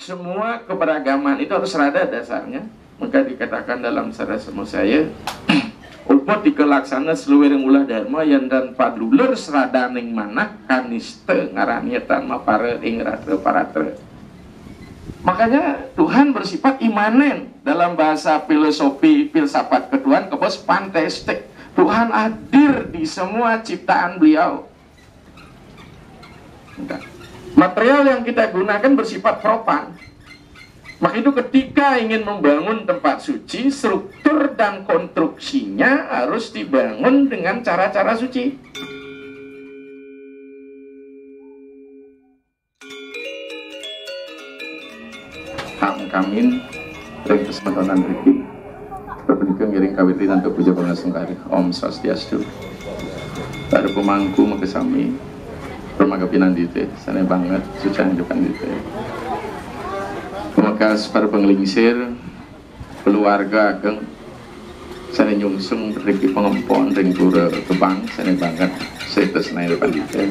semua keberagaman itu harus rada dasarnya. Maka dikatakan dalam sada semu saya upot dikelaksana seluruh ulah dharma yang dan padluler seradaning manah kaniste ngaranyetan mapare ing ratra paratra. Makanya Tuhan bersifat imanen. Dalam bahasa filosofi filsafat ketuhan kebos panteistik. Tuhan hadir di semua ciptaan beliau. Material yang kita gunakan bersifat propan. Maka itu ketika ingin membangun tempat suci, struktur dan konstruksinya harus dibangun dengan cara-cara suci. Kamin ringkes metonan riki berpenikah ngiring kawitinan untuk puja pangasungkari Om Swastiastu baru pemangku makasami permagapinan dite sana banget sucan depan dite pemakas para penglingsir keluarga ageng sana nyungsung riki pengempon ring pura kebang sana banget saya tersenai depan dite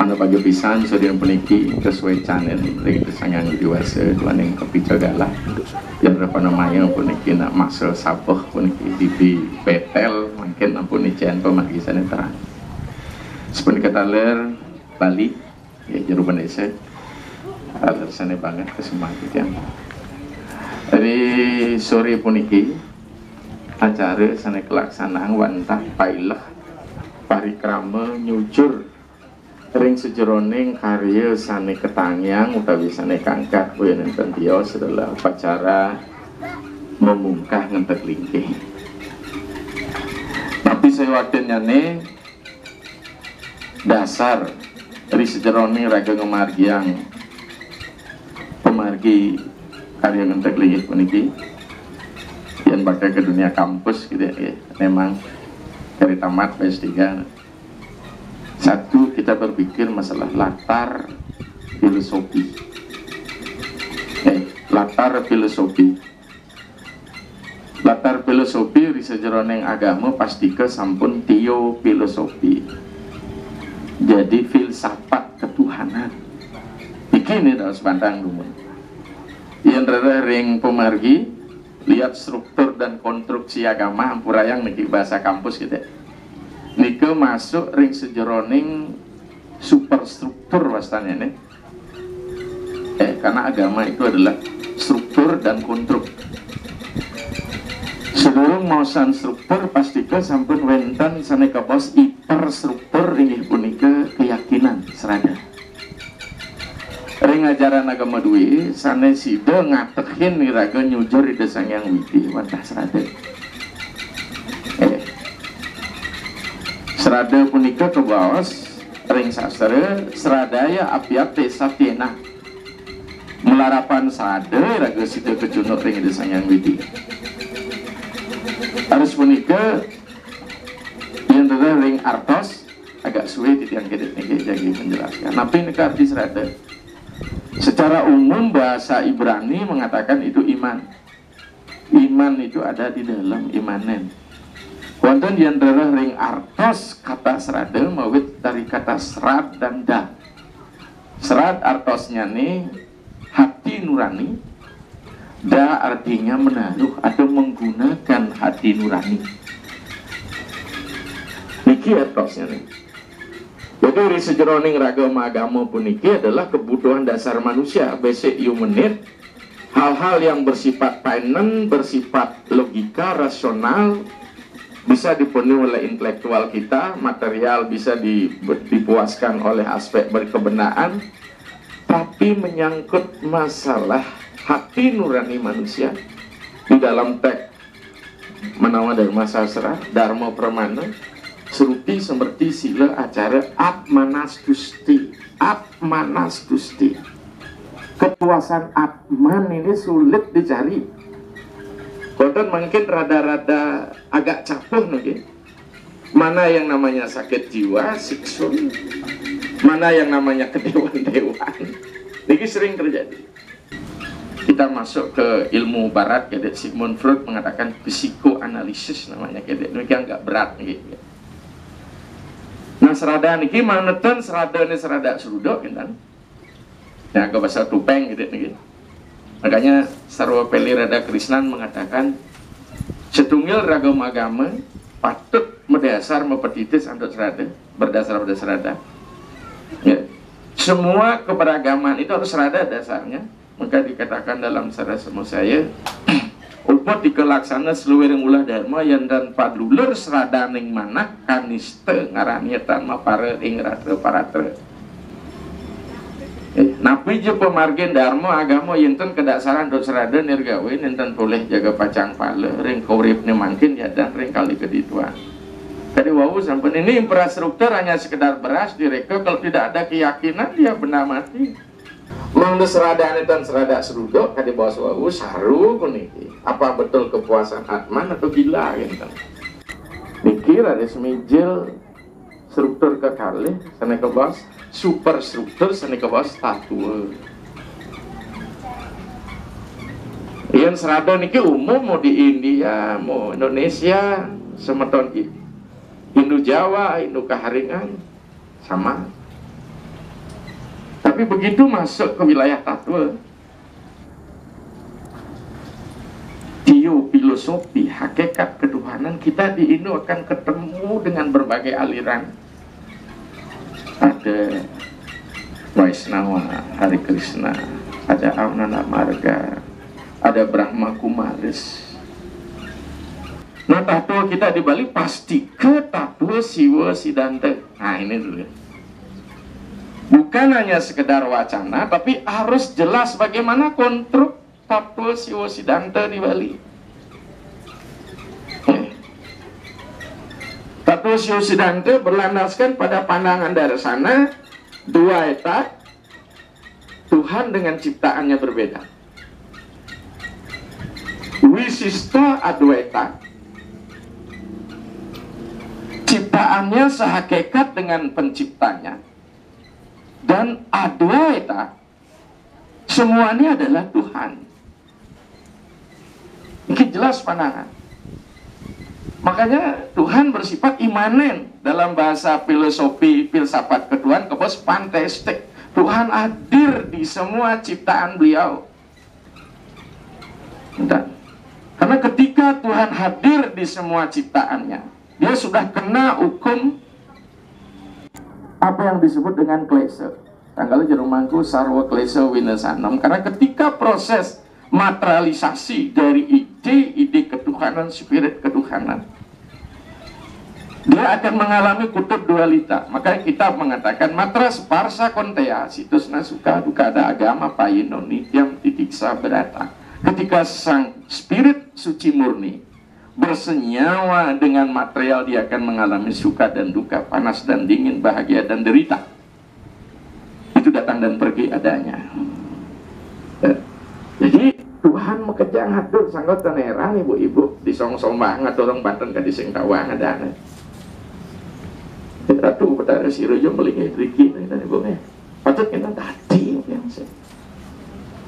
anda pagi pisan sodium peniki kesuai channel lagi kesangan diwasa tuaning kopi jagalah yang berapa namanya puniki nak masuk sapoh puniki di petel mungkin ampun ijen pemagisan terang seperti kata ler Bali ya jeruban desa aler sana banget kesemangat yang dari sore puniki acara sana kelaksanaan wantah pailah parikrama nyujur ring sejeroning karya sane ketangyang utawi sane kangkah kuyanan pentios adalah upacara memungkah ngentek lingkih. Tapi saya waktunya nih dasar dari sejeroning raga ngemargiang pemargi karya ngentek lingkih puniki yang bakal ke dunia kampus gitu ya. Memang dari tamat PS3 satu kita berpikir masalah latar filosofi latar filosofi di sejeroning agama pasti ke sampun tio filosofi jadi filsafat ketuhanan ini harus pandang dulu yang ring pemargi lihat struktur dan konstruksi agama ampurayang niki bahasa kampus gitu nike masuk ring sejeroning superstruktur wastanya nih karena agama itu adalah struktur dan konstruk sebelum mausan struktur pastikan sampun wenten saneka bos hiperstruktur ring punika keyakinan serada ring ajaran agama dwi sane sida ngatehin niraga nyujur di desang yang widi wantah serada serada punika kebawas ring sastra seradaya apiate satyena melarapan serada raga sida kecunuk ring desang yang widi harus punika yang ring artos agak suwe titiang kedit nih jadi menjelaskan tapi ini arti serada secara umum bahasa Ibrani mengatakan itu iman itu ada di dalam imanen wonten yang ring artos kata serada mawit dari kata serat dan da. Serat artosnya nih hati nurani, da artinya menaruh atau menggunakan hati nurani. Niki artosnya nih. Jadi di sejeroning ragama agama puniki adalah kebutuhan dasar manusia, basic human need. Hal-hal yang bersifat finance, bersifat logika, rasional bisa dipenuhi oleh intelektual kita, material bisa dipuaskan oleh aspek berkebenaan, tapi menyangkut masalah hati nurani manusia di dalam teks menawa Dharma Sastra, Dharma Pramana, seruti seperti sila acara Atmanas Gusti. Kepuasan Atman ini sulit dicari. Konten mungkin rada-rada agak capuh nih. Mana yang namanya sakit jiwa, siksun, mana yang namanya kedewan-dewan. Ini sering terjadi. Kita masuk ke ilmu barat, kayak Sigmund Freud mengatakan psikoanalisis namanya, kayak ini agak berat nih. Nah serada niki maneten serada ini serada serudok kan. Ya, ke bahasa tupeng gitu nih. Makanya Sarwa Peli Rada Krisnan mengatakan setunggal ragam agama patut mendasar mempetitis andut serada, berdasar pada serada. Ya. Semua keberagaman itu harus serada dasarnya. Maka dikatakan dalam sarana semua saya upot dikelaksana seluruh ulah dharma yang dan padluler serada ning manah kaniste ngaranyetan mapare ing ratra paratra. Napi je pemargin dharma agama yenten kedasaran dot serada nirgawe yenten boleh jaga pacang pala ring kauripne mangkin ya dan ring kali kedituan. Tadi wau sampai ini infrastruktur hanya sekedar beras direka, kalau tidak ada keyakinan dia benar mati. Mangde serada netan serada serudok kadi bawah wau saru kuniki. Apa betul kepuasan atman atau gila gitu. Mikir ada semijil struktur kekalih sana ke bawah superstruktur sana ke bawah statua. Yang serada niki umum mau di India, mau Indonesia, semeton Indo Jawa, Indo Kaharingan sama. Tapi begitu masuk ke wilayah tatua, filosofi hakikat ketuhanan, kita di Indo akan ketemu dengan berbagai aliran. Ada Vaisnava, Hari Krishna, ada Aunana Marga, ada Brahma Kumaris. Nah, tatua kita di Bali pasti ke tatua Siwa Siddhanta. Nah, ini dulu. Bukan hanya sekedar wacana, tapi harus jelas bagaimana konstruk tatua Siwa Siddhanta di Bali. Tatua Siwa Siddhanta berlandaskan pada pandangan darsana dua eta, Tuhan dengan ciptaannya berbeda. Wisista Adwaita, ciptaannya sehakikat dengan penciptanya, dan Adwaita semuanya adalah Tuhan. Ini jelas pandangan. Makanya Tuhan bersifat imanen. Dalam bahasa filosofi filsafat ketuhanan kebos panteistik. Tuhan hadir di semua ciptaan beliau. Dan, karena ketika Tuhan hadir di semua ciptaannya, dia sudah kena hukum apa yang disebut dengan klese. Tanggal jerumangku sarwa klese winasanam. Karena ketika proses materialisasi dari ide ketuhanan, spirit ketuhanan, dia akan mengalami kutub dualita. Makanya kita mengatakan matra sparsa kontea situsna suka duka ada agama payino nityam titiksa berata. Ketika sang spirit suci murni bersenyawa dengan material, dia akan mengalami suka dan duka, panas dan dingin, bahagia dan derita. Itu datang dan pergi adanya. Jadi Tuhan mekejang hatur sanggot teneran ibu-ibu disong-song banget orang Banten ka dising tawang ada. Ratu pada si rojo melingit Riki dan ibunya. Patut kita tadi yang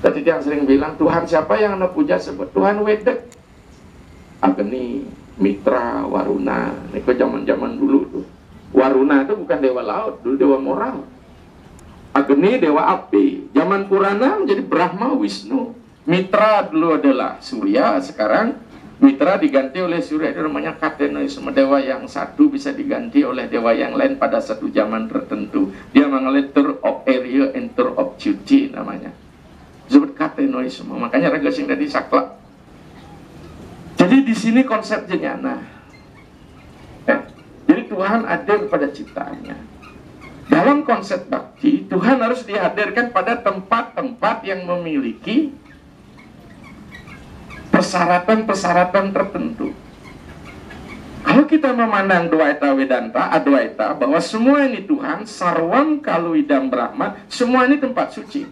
tadi yang sering bilang Tuhan siapa yang anda puja sebut Tuhan Wedek, Agni, Mitra, Waruna. Ini zaman-zaman dulu tuh. Waruna itu bukan dewa laut, dulu dewa moral. Agni dewa api. Zaman Purana menjadi Brahma, Wisnu. Mitra dulu adalah Surya, sekarang Mitra diganti oleh Surya, itu namanya Katenoisme. Dewa yang satu bisa diganti oleh dewa yang lain pada satu zaman tertentu. Dia mengalami tour of area and tour of duty namanya. Disebut Katenoisme. Makanya raga sing tadi sakla. Jadi di sini konsep jenyana. Jadi Tuhan hadir pada ciptaannya. Dalam konsep bakti, Tuhan harus dihadirkan pada tempat-tempat yang memiliki persyaratan-persyaratan tertentu. Kalau kita memandang Dwaita Vedanta, Adwaita, bahwa semua ini Tuhan, Sarwam Kaluidam Brahma, semua ini tempat suci.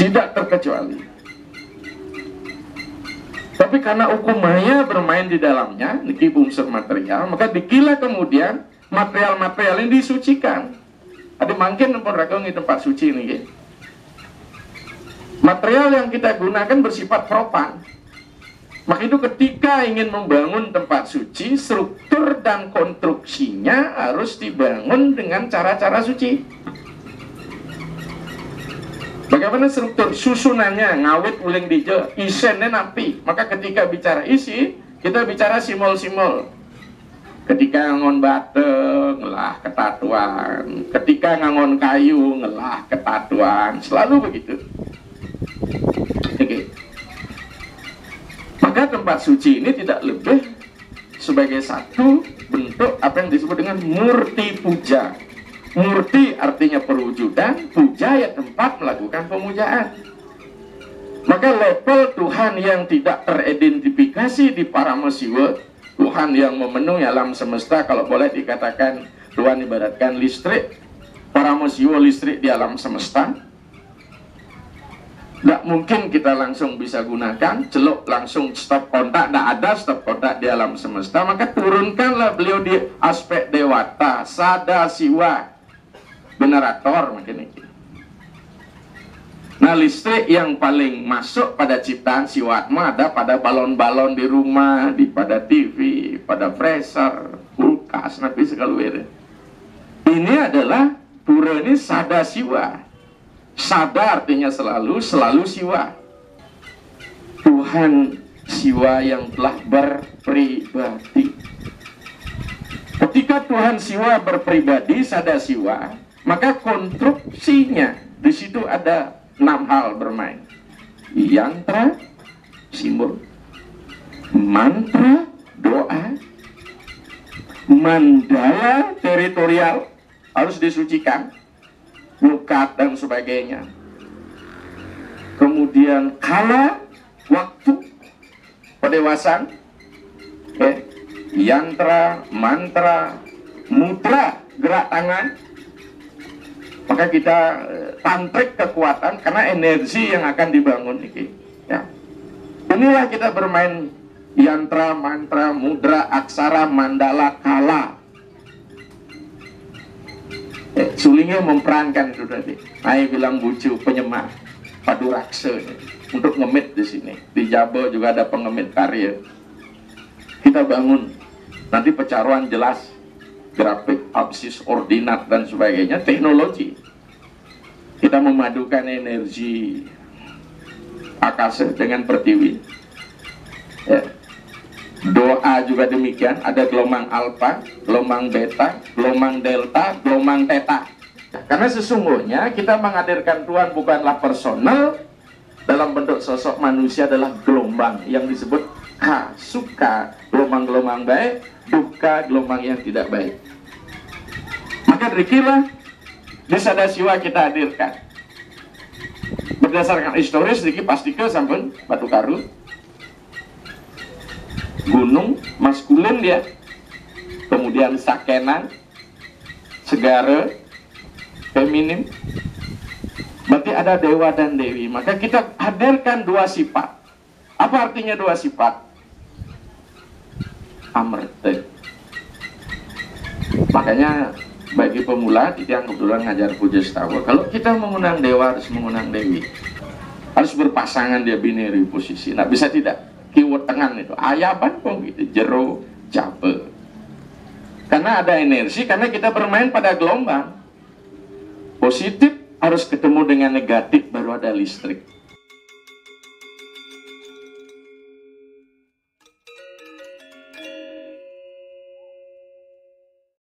Tidak terkecuali. Tapi karena hukum maya bermain di dalamnya, niki unsur material, maka dikira kemudian material-material ini disucikan. Ada mungkin pun rakyat di tempat suci ini. Material yang kita gunakan bersifat propan. Maka itu ketika ingin membangun tempat suci, struktur dan konstruksinya harus dibangun dengan cara-cara suci. Bagaimana struktur susunannya, ngawit uling dijo, isennya napi. Maka ketika bicara isi, kita bicara simol-simol. Ketika ngangon batu, ngelah ketatuan. Ketika ngangon kayu, ngelah ketatuan. Selalu begitu. Oke. Maka tempat suci ini tidak lebih sebagai satu bentuk apa yang disebut dengan murti puja. Murti artinya perwujudan, puja ya tempat melakukan pemujaan. Maka level Tuhan yang tidak teridentifikasi di Paramasiwa, Tuhan yang memenuhi alam semesta, kalau boleh dikatakan Tuhan ibaratkan listrik, Paramasiwa listrik di alam semesta. Tidak mungkin kita langsung bisa gunakan, celuk langsung stop kontak, tidak ada stop kontak di alam semesta. Maka turunkanlah beliau di aspek dewata, sada siwa, generator mungkin ini. Nah, listrik yang paling masuk pada ciptaan siwatma ada pada balon-balon di rumah, pada TV, pada freezer, kulkas, nabi segala. Ini adalah pura ini sada siwa. Sada artinya selalu, selalu siwa. Tuhan siwa yang telah berpribadi. Ketika Tuhan siwa berpribadi, sada siwa, maka konstruksinya di situ ada 6 hal bermain. Yantra, simbol, mantra, doa, mandala, teritorial, harus disucikan, lukat dan sebagainya. Kemudian kala, waktu, pendewasaan, yantra, mantra, mudra, gerak tangan. Maka kita tantrik kekuatan karena energi yang akan dibangun ini. Ya. Inilah kita bermain yantra, mantra, mudra, aksara, mandala, kala. Sulingnya memperankan itu tadi. Saya bilang bucu penyemah padu raksa untuk ngemit di sini. Di Jabo juga ada pengemit karya. Kita bangun nanti pecaruan jelas, grafik, absis, ordinat dan sebagainya, teknologi. Kita memadukan energi akasa dengan pertiwi. Ya. Doa juga demikian, ada gelombang alfa, gelombang beta, gelombang delta, gelombang theta. Karena sesungguhnya kita menghadirkan Tuhan bukanlah personal, dalam bentuk sosok manusia adalah gelombang yang disebut suka, gelombang-gelombang baik, duka, gelombang yang tidak baik. Maka demikianlah di sada siwa kita hadirkan. Berdasarkan historis, diki pastikan sampun Batu Karu, gunung maskulin dia, kemudian sakenan, segara, feminim. Berarti ada dewa dan dewi. Maka kita hadirkan 2 sifat. Apa artinya 2 sifat? Amerta. Makanya bagi pemula yang kebetulan ngajar puja setawa, kalau kita mengundang dewa harus mengundang dewi, harus berpasangan dia binary posisi. Nah, bisa tidak keyword tengah itu ayaban kok gitu, jero cape, karena ada energi, karena kita bermain pada gelombang positif harus ketemu dengan negatif baru ada listrik.